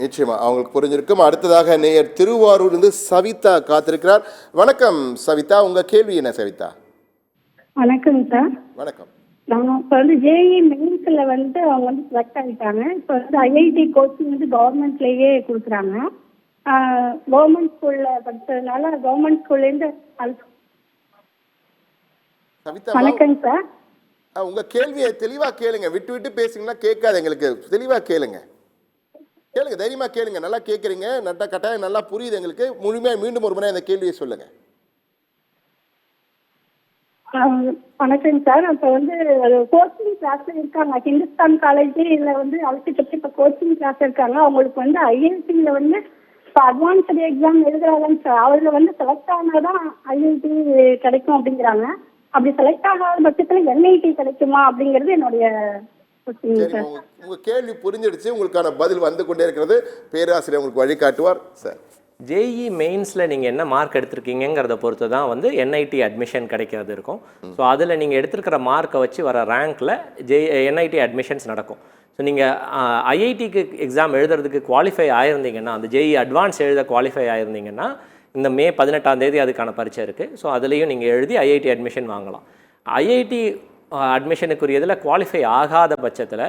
நிச்சயமா அவங்களுக்கு புரிஞ்சிருக்கும். அடுத்ததாக நேயர் திருவாரூரிலிருந்து சவிதா காத்திருக்கிறார். வணக்கம் சவிதா, உங்க கேள்வி என்ன சவிதா? வணக்கம் சார். வணக்கம். நான் இப்போ ஜேஇ மெயின்ஸில் அவங்க செலக்ட் ஆகிட்டாங்க. இப்போ ஐஐடி கோச்சிங் கவர்மெண்ட்லேயே கொடுக்குறாங்க. கவர்மெண்ட் ஸ்கூலில் படித்ததுனால கவர்மெண்ட் ஸ்கூல்லேருந்து. சவிதா வணக்கம் சார். உங்க கேள்வியை தெளிவா கேளுங்க, விட்டு விட்டு பேசுங்கன்னா கேட்காது எங்களுக்கு. தெளிவா கேளுங்க, தைரியமா கேளுங்க. நல்லா கேட்குறீங்க, நட்ட கட்டாயம் நல்லா புரியுது எங்களுக்கு. முழுமையாக மீண்டும் ஒரு முறை இந்த கேள்வியை சொல்லுங்க. வணக்கம் சார். இப்போ கோச்சிங் கிளாஸ் இருக்காங்க ஹிந்துஸ்தான் காலேஜ். இதில் அழைச்சிட்டு இப்போ கோச்சிங் கிளாஸ் இருக்காங்க. அவங்களுக்கு ஐஐடியில் இப்போ அட்வான்ஸ்டு எக்ஸாம் எழுதுறாங்க சார். அதில் செலக்ட் ஆனாதான் ஐஐடி கிடைக்கும் அப்படிங்கிறாங்க. அப்படி செலக்ட் ஆகாத பட்சத்தில் என்ஐடி கிடைக்குமா அப்படிங்கிறது என்னுடைய கொஸ்டின் சார். உங்க கேள்வி புரிஞ்சிடுச்சு, உங்களுக்கான பதில் வந்து கொண்டே இருக்கிறது. பேராசிரியர் உங்களுக்கு வழிகாட்டுவார் சார். ஜேஇ மெயின்ஸில் நீங்கள் என்ன மார்க் எடுத்திருக்கீங்கிறத பொறுத்து தான் என்ஐடி அட்மிஷன் கிடைக்கிறது இருக்கும். ஸோ அதில் நீங்கள் எடுத்திருக்கிற மார்க்கை வச்சு வர ரேங்க்கில் என்ஐடி அட்மிஷன்ஸ் நடக்கும். ஸோ நீங்கள் ஐஐடிக்கு எக்ஸாம் எழுதுறதுக்கு குவாலிஃபை ஆயிருந்தீங்கன்னா, அந்த ஜேஇ அட்வான்ஸ் எழுத குவாலிஃபை ஆயிருந்தீங்கன்னா, இந்த மே 18 அதுக்கான பரீட்சை இருக்குது. ஸோ அதுலேயும் நீங்கள் எழுதி ஐஐடி அட்மிஷன் வாங்கலாம். ஐஐடி அட்மிஷனுக்குரியதில் குவாலிஃபை ஆகாத பட்சத்தில்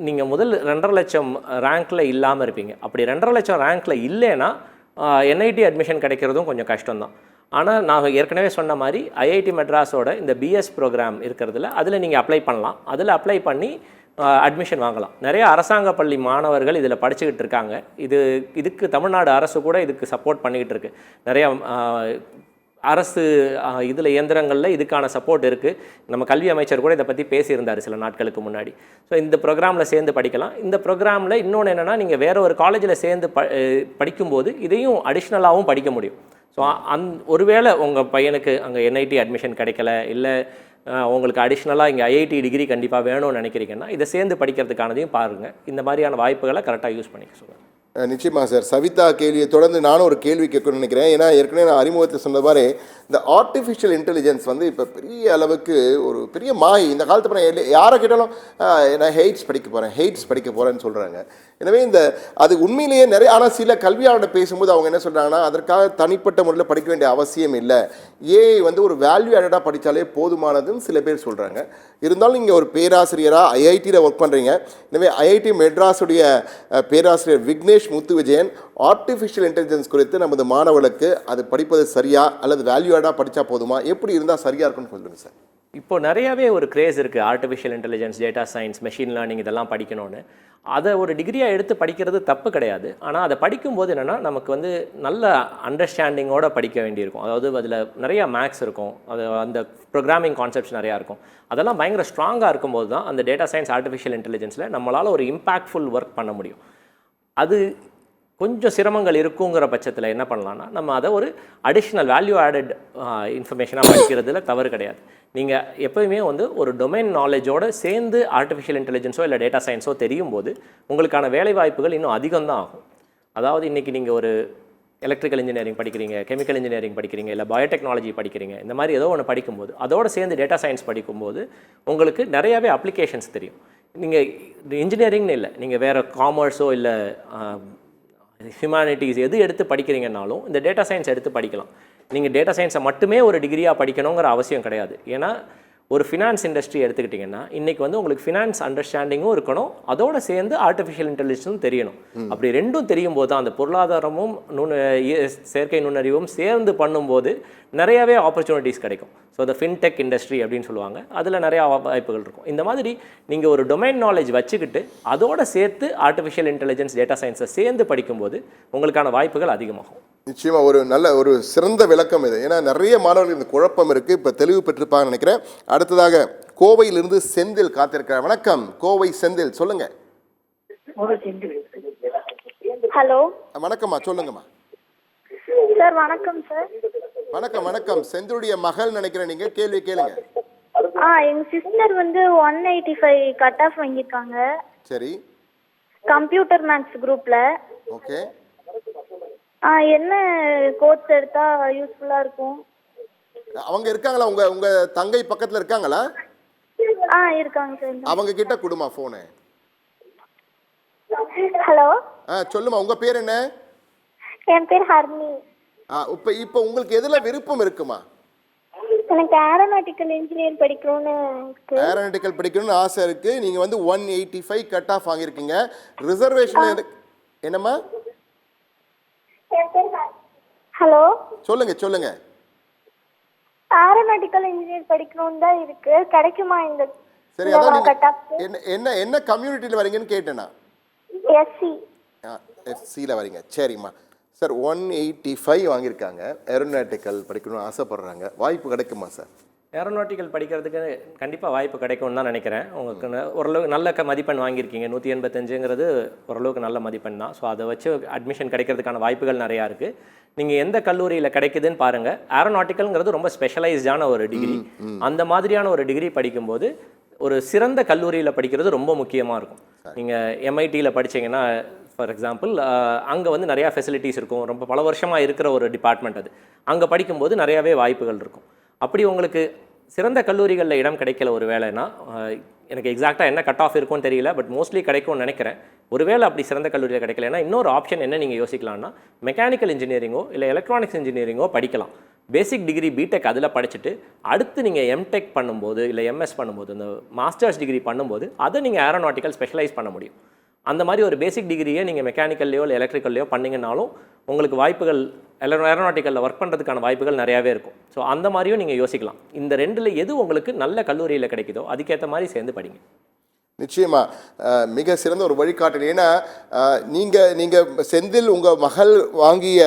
நீங்கள் முதல் 2.5 லட்சம் ரேங்க்கில் இல்லாமல் இருப்பீங்க. அப்படி 2.5 லட்சம் ரேங்க்கில் இல்லைன்னா என்ஐடி அட்மிஷன் கிடைக்கிறதும் கொஞ்சம் கஷ்டம்தான். ஆனால் நான் ஏற்கனவே சொன்ன மாதிரி ஐஐடி மெட்ராஸோட இந்த பிஎஸ் ப்ரோக்ராம் இருக்கிறதுல அதில் நீங்கள் அப்ளை பண்ணலாம். அதில் அப்ளை பண்ணி அட்மிஷன் வாங்கலாம். நிறைய அரசாங்க பள்ளி மாணவர்கள் இதில் படிச்சுக்கிட்டு இருக்காங்க. இதுக்கு தமிழ்நாடு அரசு கூட இதுக்கு சப்போர்ட் பண்ணிக்கிட்டு இருக்கு. நிறையா அரசு இதில் இயந்திரங்களில் இதுக்கான சப்போர்ட் இருக்குது. நம்ம கல்வி அமைச்சர் கூட இதை பற்றி பேசியிருந்தார் சில நாட்களுக்கு முன்னாடி. ஸோ இந்த ப்ரோக்ராமில் சேர்ந்து படிக்கலாம். இந்த ப்ரோக்ராமில் இன்னொன்று என்னென்னா, நீங்கள் வேறு ஒரு காலேஜில் சேர்ந்து படிக்கும்போது இதையும் அடிஷ்னலாகவும் படிக்க முடியும். ஸோ ஒருவேளை உங்கள் பையனுக்கு அங்கே என்ஐடி அட்மிஷன் கிடைக்கல, இல்லை உங்களுக்கு அடிஷ்னலாக இங்கே ஐஐடி டிகிரி கண்டிப்பாக வேணும்னு நினைக்கிறீங்கன்னா, இதை சேர்ந்து படிக்கிறதுக்கானதையும் பாருங்கள். இந்த மாதிரியான வாய்ப்புகளை கரெக்டாக யூஸ் பண்ணிக்க சொல்லுங்கள். நிச்சயமாக சார். சவிதா கேள்வியை தொடர்ந்து நானும் ஒரு கேள்வி கேட்கணும்னு நினைக்கிறேன். ஏன்னா ஏற்கனவே நான் அறிமுகத்தில் சொன்ன மாதிரி இந்த ஆர்டிஃபிஷியல் இன்டெலிஜென்ஸ் இப்போ பெரிய அளவுக்கு ஒரு பெரிய மாய். இந்த காலத்து அப்புறம் யாரை கேட்டாலும் நான் ஹெய்ட்ஸ் படிக்க போகிறேன்னு சொல்கிறாங்க. எனவே அது உண்மையிலேயே நிறைய. ஆனால் சில கல்வியாளர்கிட்ட பேசும்போது அவங்க என்ன சொல்கிறாங்கன்னா, அதற்காக தனிப்பட்ட முறையில் படிக்க வேண்டிய அவசியம் இல்லை, ஒரு வேல்யூ ஆடடாக படித்தாலே போதுமானதுன்னு சில பேர் சொல்கிறாங்க. இருந்தாலும் நீங்கள் ஒரு பேராசிரியராக ஐஐடியில் ஒர்க் பண்ணுறீங்க. எனவே ஐஐடி மெட்ராஸுடைய பேராசிரியர் விக்னேஷ் முத்து விஜயன் ஆர்டிஃபிஷியல் இன்டெலிஜென்ஸ் குறித்து நமது மாணவர்களுக்கு அது படிப்பது சரியா அல்லது வேல்யூ ஆடாக படித்தா போதுமா, எப்படி இருந்தால் சரியாக இருக்குன்னு சொல்லுங்கள் சார். இப்போ நிறையாவே ஒரு கிரேஸ் இருக்குது artificial intelligence, data science, machine learning இதெல்லாம் படிக்கணும்னு. அதை ஒரு டிகிரியாக எடுத்து படிக்கிறது தப்பு கிடையாது. ஆனால் அதை படிக்கும்போது என்னென்னா, நமக்கு நல்ல அண்டர்ஸ்டாண்டிங்கோடு படிக்க வேண்டியிருக்கும். அதாவது அதில் நிறையா மேக்ஸ் இருக்கும், அந்த ப்ரோக்ராமிங் கான்செப்ட்ஸ் நிறையா இருக்கும். அதெல்லாம் பயங்கர ஸ்ட்ராங்காக இருக்கும்போது தான் அந்த டேட்டா சயின்ஸ், ஆர்டிஃபிஷியல் இன்டெலிஜென்ஸில் நம்மளால் ஒரு இம்பேக்ட்ஃபுல் ஒர்க் பண்ண முடியும். அது கொஞ்சம் சிரமங்கள் இருக்குங்கிற பட்சத்தில் என்ன பண்ணலான்னா, நம்ம அதை ஒரு அடிஷ்னல் வேல்யூ ஆடட் இன்ஃபர்மேஷனாக படிக்கிறதுல தவறு கிடையாது. நீங்கள் எப்போயுமே ஒரு டொமைன் நாலேஜோடு சேர்ந்து ஆர்டிஃபிஷியல் இன்டெலிஜென்ஸோ இல்லை டேட்டா சயின்ஸோ தெரியும் போது உங்களுக்கான வேலை வாய்ப்புகள் இன்னும் அதிகம்தான் ஆகும். அதாவது இன்றைக்கி நீங்கள் ஒரு எலக்ட்ரிக்கல் இன்ஜினியரிங் படிக்கிறீங்க, கெமிக்கல் இன்ஜினியரிங் படிக்கிறீங்க, இல்லை பயோடெக்னாலஜி படிக்கிறீங்க, இந்த மாதிரி ஏதோ ஒன்று படிக்கும்போது அதோடு சேர்ந்து டேட்டா சயின்ஸ் படிக்கும்போது உங்களுக்கு நிறையாவே அப்ளிகேஷன்ஸ் தெரியும். நீங்கள் இன்ஜினியரிங்னு இல்லை, நீங்கள் வேறு காமர்ஸோ இல்லை ஹியூமானிட்டிஸ் எது எடுத்து படிக்கிறீங்கன்னாலும் இந்த டேட்டா சயின்ஸ் எடுத்து படிக்கலாம். நீங்கள் டேட்டா சயின்ஸை மட்டுமே ஒரு டிகிரியாக படிக்கணுங்கிற அவசியம் கிடையாது. ஏன்னா ஒரு ஃபினான்ஸ் இண்டஸ்ட்ரி எடுத்துக்கிட்டிங்கன்னா இன்றைக்கி உங்களுக்கு ஃபினான்ஸ் அண்டர்ஸ்டாண்டிங்கும் இருக்கணும், அதோடு சேர்ந்து ஆர்டிஃபிஷியல் இன்டெலிஜென்ஸும் தெரியணும். அப்படி ரெண்டும் தெரியும் போது தான் அந்த பொருளாதாரமும் செயற்கை நுண்ணறிவும் சேர்ந்து பண்ணும்போது நிறையாவே ஆப்பர்ச்சுனிட்டிஸ் கிடைக்கும். ஸோ அந்த ஃபின்டெக் இண்டஸ்ட்ரி அப்படின்னு சொல்லுவாங்க, அதில் நிறையா வாய்ப்புகள் இருக்கும். இந்த மாதிரி நீங்கள் ஒரு டொமைன் நாலேஜ் வச்சுக்கிட்டு அதோடு சேர்த்து ஆர்டிஃபிஷியல் இன்டெலிஜென்ஸ், டேட்டா சயின்ஸை சேர்ந்து படிக்கும்போது உங்களுக்கான வாய்ப்புகள் அதிகமாகும். நிச்சயமாக ஒரு சிறந்த விளக்கம் இது. ஏன்னா நிறைய மாணவர்கள் இந்த குழப்பம் இருக்குது, இப்போ தெளிவு பெற்றிருப்பாங்கன்னு நினைக்கிறேன். அடுத்ததாக கோவையிலிருந்து செந்தில் காத்திருக்கிறார். வணக்கம் கோவை செந்தில், சொல்லுங்க. ஹலோ, வணக்கம்மா, சொல்லுங்கம்மா. சார் வணக்கம் சார். வணக்கம். செந்திலுடைய மகள் நினைக்கிறேன், நீங்க கேள்வி கேளுங்க. எங்க சிஸ்டர் 185 கட் ஆஃப் வாங்கியிருக்காங்க. சரி. கம்ப்யூட்டர் மேத்ஸ் குரூப்ல. ஓகே. என்ன கோர்ஸ் எடுத்தா யூஸ்ஃபுல்லா இருக்கும்? அவங்க இருக்காங்களா? உங்க தங்கை பக்கத்துல இருக்காங்களா? இருக்காங்க சார். அவங்க கிட்ட கொடுமா போன். ஹலோ. சொல்லுமா, உங்க பேர் என்ன? என் பேர் ஹர்னி. இப்போ உங்களுக்கு எதுல விருப்பம் இருக்குமா? எனக்கு ஏரோநாட்டிக்கல் இன்ஜினியர் படிக்கணும்னு இருக்கு. ஏரோநாட்டிக்கல் படிக்கணும்னு ஆசை இருக்கு. நீங்க வந்து 185 கட் ஆஃப் வாங்கியிருக்கீங்க. ரிசர்வேஷன் என்னம்மா? ஹலோ, சொல்லுங்க. ஏரோநாட்டிக்கல் இன்ஜினியர் படிக்கணும்னு தான் இருக்கு. கிடைக்குமா இந்த சரி, அதான் என்ன கம்யூனிட்டியில் வரீங்கன்னு கேட்டேனா? எஸ்சி. எஸ்சியில் வரீங்க. சரிம்மா. சார் 185 வாங்கியிருக்காங்க, ஏரோநாட்டிக்கல் படிக்கணும்னு ஆசைப்படுறாங்க. வாய்ப்பு கிடைக்குமா சார்? ஏரோநாட்டிக்கல் படிக்கிறதுக்கு கண்டிப்பாக வாய்ப்பு கிடைக்கும்னு தான் நினைக்கிறேன். உங்களுக்கு ஓரளவுக்கு நல்ல மதிப்பெண் வாங்கியிருக்கீங்க. 185ங்கிறது ஓரளவுக்கு நல்ல மதிப்பெண் தான். ஸோ அதை வச்சு அட்மிஷன் கிடைக்கிறதுக்கான வாய்ப்புகள் நிறையா இருக்குது. நீங்கள் எந்த கல்லூரியில் கிடைக்குதுன்னு பாருங்கள். ஏரோநாட்டிக்கல்ங்கிறது ரொம்ப ஸ்பெஷலைஸ்டான ஒரு டிகிரி. அந்த மாதிரியான ஒரு டிகிரி படிக்கும்போது ஒரு சிறந்த கல்லூரியில் படிக்கிறது ரொம்ப முக்கியமாக இருக்கும். நீங்கள் எம்ஐடியில் படித்தீங்கன்னா ஃபார் எக்ஸாம்பிள், அங்கே வந்து நிறையா ஃபெசிலிட்டிஸ் இருக்கும். ரொம்ப பல வருஷமாக இருக்கிற ஒரு டிபார்ட்மெண்ட் அது. அங்கே படிக்கும்போது நிறையாவே வாய்ப்புகள் இருக்கும். அப்படி உங்களுக்கு சிறந்த கல்லூரிகளில் இடம் கிடைக்கல ஒரு வேலைன்னா, எனக்கு எக்ஸாக்டாக என்ன கட் ஆஃப் இருக்கும்னு தெரியல, பட் மோஸ்ட்லி கிடைக்கும்னு நினைக்கிறேன். ஒருவேளை அப்படி சிறந்த கல்லூரியில் கிடைக்கலன்னா இன்னொரு ஆப்ஷன் என்ன நீங்கள் யோசிக்கலாம்னா, மெக்கானிக்கல் இன்ஜினியரிங்கோ இல்லை எலக்ட்ரானிக்ஸ் இன்ஜினியரிங்கோ படிக்கலாம். பேசிக் டிகிரி பிடெக் அதில் படிச்சுட்டு அடுத்து நீங்கள் எம்டெக் பண்ணும்போது இல்லை எம்எஸ் பண்ணும்போது, இந்த மாஸ்டர்ஸ் டிகிரி பண்ணும்போது அதை நீங்கள் ஏரோநாட்டிக்கல் ஸ்பெஷலைஸ் பண்ண முடியும். அந்த மாதிரி ஒரு பேசிக் டிகிரியை நீங்கள் மெக்கானிக்கல்லையோ இல்லை எலக்ட்ரிக்கல்லையோ பண்ணிங்கனாலும் உங்களுக்கு வாய்ப்புகள் ஏரோநாட்டிக்கலில் ஒர்க் பண்ணுறதுக்கான வாய்ப்புகள் நிறையாவே இருக்கும். ஸோ அந்த மாதிரியும் நீங்கள் யோசிக்கலாம். இந்த ரெண்டில் எது உங்களுக்கு நல்ல கல்லூரியில் கிடைக்குதோ அதுக்கேற்ற மாதிரி சேர்ந்து படிங்க. நிச்சயமா மிக சிறந்த ஒரு வழிகாட்டல். ஏன்னா நீங்கள் செந்தில் உங்கள் மகள் வாங்கிய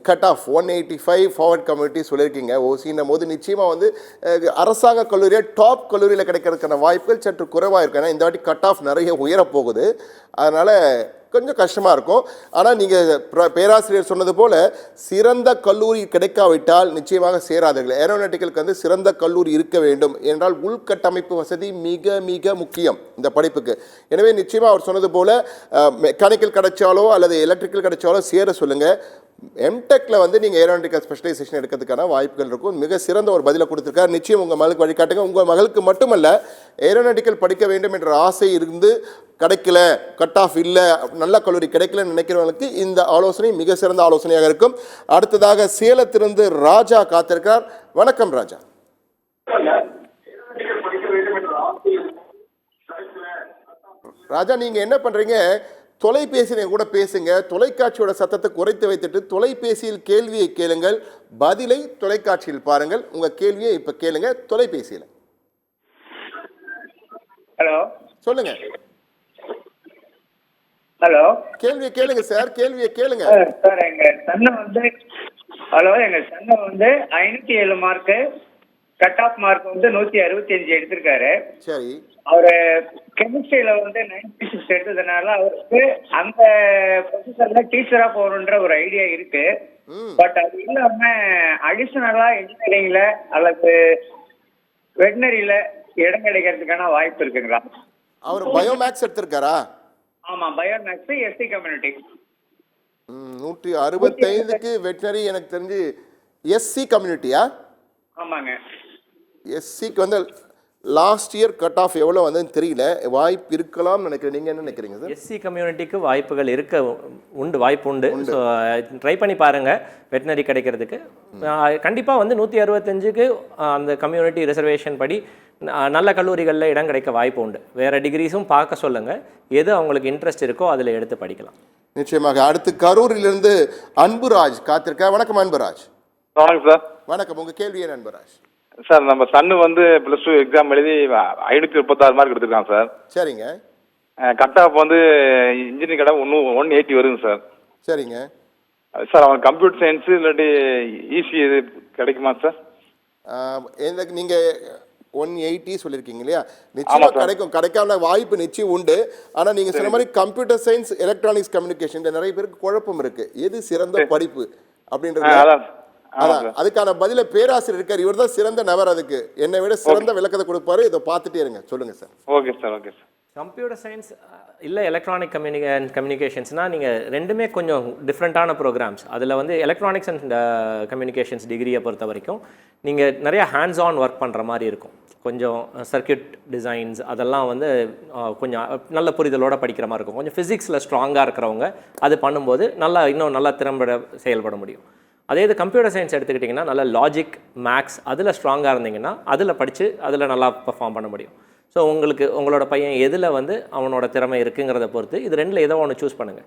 கட் ஆஃப் 185 ஃபார்வர்ட் கம்யூனிட்டி சொல்லியிருக்கீங்க ஓசின்னும் போது, நிச்சயமாக வந்து அரசாங்க கல்லூரியாக டாப் கல்லூரியில் கிடைக்கிறதுக்கான வாய்ப்புகள் சற்று குறைவாக இருக்கும். ஏன்னா இந்த வாட்டி கட் ஆஃப் நிறைய உயரப்போகுது. அதனால் கொஞ்சம் கஷ்டமாக இருக்கும். ஆனால் நீங்கள் பேராசிரியர் சொன்னது போல் சிறந்த கல்லூரி கிடைக்காவிட்டால் நிச்சயமாக சேராதீர்கள். ஏரோநாட்டிக்கலுக்கு வந்து சிறந்த கல்லூரி இருக்க வேண்டும் என்றால் உள்கட்டமைப்பு வசதி மிக மிக முக்கியம் இந்த படிப்புக்கு. எனவே நிச்சயமாக அவர் சொன்னது போல் மெக்கானிக்கல் கிடைச்சாலோ அல்லது எலக்ட்ரிக்கல் கிடைச்சாலோ சேர சொல்லுங்கள். எம்டெக்கில் வந்து நீங்கள் ஏரோநாட்டிக்கல் ஸ்பெஷலைசேஷன் எடுக்கிறதுக்கான வாய்ப்புகள் இருக்கும். மிக சிறந்த ஒரு பதிலை கொடுத்துருக்காரு. நிச்சயம் உங்கள் மகளுக்கு வழிகாட்டுங்க. உங்கள் மகளுக்கு மட்டுமல்ல, ஏரோநாட்டிக்கல் படிக்க வேண்டும் என்ற ஆசை இருந்து கிடைக்கல, கட் ஆஃப் இல்லை, நல்ல கல்லூரி கிடைக்கலன்னு நினைக்கிறவங்களுக்கு இந்த ஆலோசனை மிக சிறந்த ஆலோசனையாக இருக்கும். அடுத்ததாக சேலத்திலிருந்து ராஜா காத்திருக்கார். வணக்கம் ராஜா. ராஜா, நீங்கள் என்ன பண்ணுறீங்க? தொலைபேசியில் கூட பேசுங்க. தொலைக்காட்சியோட சத்தத்தை குறைத்து வைத்துட்டு தொலைபேசியில் கேள்வியை கேளுங்கள், பதிலை தொலைக்காட்சியில் பாருங்கள். உங்கள் கேள்வியை இப்போ கேளுங்க தொலைபேசியில். ஹலோ, சொல்லுங்க. ஹலோ, கேள்வியை கேளுங்க சார், கேள்வியை கேளுங்க சார். எங்க சன்னை வந்து 507 மார்க்கு, கட் ஆஃப் மார்க் வந்து 165 எடுத்திருக்காரு. சரி. அவரு கெமிஸ்ட்ரியில வந்து 96 எடுத்ததுனால அவருக்கு அந்த ப்ரொஃபஸர்ல டீச்சரா போகணுன்ற ஒரு ஐடியா இருக்கு. பட் அது இல்லாம அடிஷனலா இன்ஜினியரிங்ல அல்லது வெட்டினரியில இடம் கிடைக்கிறதுக்கான வாய்ப்பு இருக்குங்களா? அவர் பயோமேக்ஸ் எடுத்திருக்காரா? ஆமா, பயோமேக்ஸ், எஸ்சி கம்யூனிட்டி. 165க்கு வெட்டினரி. எனக்கு தெரிஞ்சு எஸ்சி கம்யூனிட்டியா? ஆமாங்க. எஸ்சிக்கு வந்து லாஸ்ட் இயர் கட் ஆஃப் எவ்வளோ வந்ததுன்னு தெரியல. வாய்ப்பு இருக்கலாம் நினைக்கிறேன். நீங்கள் என்ன நினைக்கிறீங்க சார்? எஸ்சி கம்யூனிட்டிக்கு வாய்ப்புகள் வாய்ப்பு உண்டு. ஸோ ட்ரை பண்ணி பாருங்கள் வெட்டினரி கிடைக்கிறதுக்கு. கண்டிப்பாக வந்து 165க்கு அந்த கம்யூனிட்டி ரிசர்வேஷன் படி நல்ல கல்லூரிகளில் இடம் கிடைக்க வாய்ப்பு உண்டு. வேறு டிகிரிஸும் பார்க்க சொல்லுங்கள். எது அவங்களுக்கு இன்ட்ரெஸ்ட் இருக்கோ அதில் எடுத்து படிக்கலாம். நிச்சயமாக. அடுத்து கரூரிலிருந்து அன்புராஜ் காத்திருக்கா. வணக்கம் அன்புராஜ். வணக்கம் சார். வணக்கம். உங்கள் கேள்வி என்ன அன்புராஜ்? சார், நம்ம சன்னு வந்து +2 எக்ஸாம் எழுதி 536 மார்க் எடுத்திருக்கான் சார். சரிங்க. கட் ஆஃப் வந்து இன்ஜினியரிங் கடை 180 வருங்க சார். சரிங்க சார். அவன் கம்ப்யூட்டர் சயின்ஸ் இல்லாட்டி ஈஸி இது கிடைக்குமா சார்? நீங்கள் 180 சொல்லியிருக்கீங்க இல்லையா? நிச்சயமாக கிடைக்கும். கிடைக்காம வாய்ப்பு நிச்சயம் உண்டு. ஆனால் நீங்கள் சொன்ன மாதிரி கம்ப்யூட்டர் சயின்ஸ், எலக்ட்ரானிக்ஸ் கம்யூனிகேஷன் நிறைய பேருக்கு குழப்பம் இருக்கு. எது சிறந்த படிப்பு அப்படின்றது. அதுக்கான பதில பேராசிரியர் இருக்கார். இவர் தான் சிறந்த நபர். அதுக்கு என்னை விட சிறந்த விளக்கத்தை கொடுப்பாரு. இதை பார்த்துட்டே இருங்க. சொல்லுங்க sir. Okay sir. Okay sir. Computer science இல்லை எலக்ட்ரானிக் கம்யூனிகேஷன்ஸ்னால் நீங்கள் ரெண்டுமே கொஞ்சம் டிஃப்ரெண்ட்டான ப்ரோக்ராம்ஸ். அதில் வந்து எலக்ட்ரானிக்ஸ் அண்ட் கம்யூனிகேஷன்ஸ் டிகிரியை பொறுத்த வரைக்கும் நீங்கள் நிறையா ஹேண்ட்ஸ் ஆன் ஒர்க் பண்ணுற மாதிரி இருக்கும். கொஞ்சம் சர்க்கியூட் டிசைன்ஸ் அதெல்லாம் வந்து கொஞ்சம் நல்ல புரிதலோடு படிக்கிற மாதிரி இருக்கும். கொஞ்சம் ஃபிசிக்ஸில் ஸ்ட்ராங்காக இருக்கிறவங்க அது பண்ணும்போது இன்னும் நல்லா திறம்பட செயல்பட முடியும். அதே இது கம்ப்யூட்டர் சயின்ஸ் எடுத்துக்கிட்டிங்கன்னா நல்ல லாஜிக் மேக்ஸ் அதில் ஸ்ட்ராங்காக இருந்தீங்கன்னா அதில் படித்து அதில் நல்லா பெர்ஃபார்ம் பண்ண முடியும். ஸோ உங்களோட பையன் எதில் வந்து அவனோட திறமை இருக்குங்கிறத பொறுத்து இது ரெண்டில் ஏதோ ஒன்று சூஸ் பண்ணுங்கள்.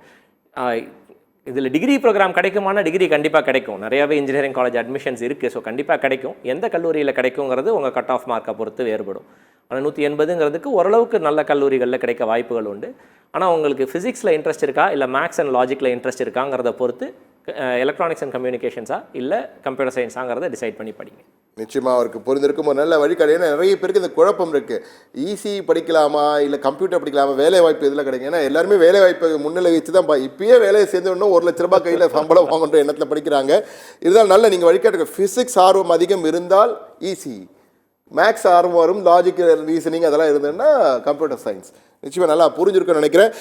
இதில் டிகிரி ப்ரோக்ராம் கிடைக்குமான டிகிரி கண்டிப்பாக கிடைக்கும். நிறையாவே இன்ஜினியரிங் காலேஜ் அட்மிஷன்ஸ் இருக்குது. ஸோ கண்டிப்பாக கிடைக்கும். எந்த கல்லூரியில் கிடைக்குங்கிறது உங்கள் கட் ஆஃப் மார்க்கை பொறுத்து வேறுபடும். ஆனால் 180ங்கிறதுக்கு ஓரளவுக்கு நல்ல கல்லூரிகளில் கிடைக்க வாய்ப்புகள் உண்டு. ஆனால் உங்களுக்கு ஃபிசிக்ஸில் இன்ட்ரெஸ்ட் இருக்கா இல்லை மேக்ஸ் அண்ட் லாஜிக்கில் இன்ட்ரெஸ்ட் இருக்காங்கிறத பொறுத்து எலக்ட்ரானிக்ஸ் அண்ட் கம்யூனிகேஷன்ஸா இல்லை கம்ப்யூட்டர் சயின்ஸாங்கிறத டிசைட் பண்ணி படிங்க. நிச்சயமாக அவருக்கு புரிந்திருக்கும் ஒரு நல்ல வழிகாட்டு. ஏன்னா நிறைய பேருக்கு இந்த குழப்பம் இருக்குது. ஈஸி படிக்கலாமா இல்லை கம்ப்யூட்டர் படிக்கலாமா, வேலை வாய்ப்பு இதில் கிடைக்கும். ஏன்னா எல்லாருமே வேலை வாய்ப்பை முன்னிலை வச்சு தான் இப்பயே வேலையை சேர்ந்தோன்னா 1 லட்ச ரூபாய் கையில் சம்பளம் வாங்குன்ற எண்ணத்தில் படிக்கிறாங்க. இதுதான் நல்ல நீங்கள் வழிகாட்டு. ஃபிசிக்ஸ் ஆர்வம் அதிகம் இருந்தால் ஈஸி, மேக்ஸ் ஆர்வம் வரும், லாஜிக் ரீசனிங் அதெல்லாம் இருந்ததுன்னா கம்ப்யூட்டர் சயின்ஸ். நிச்சயமாக நல்லா புரிஞ்சிருக்குன்னு நினைக்கிறேன்.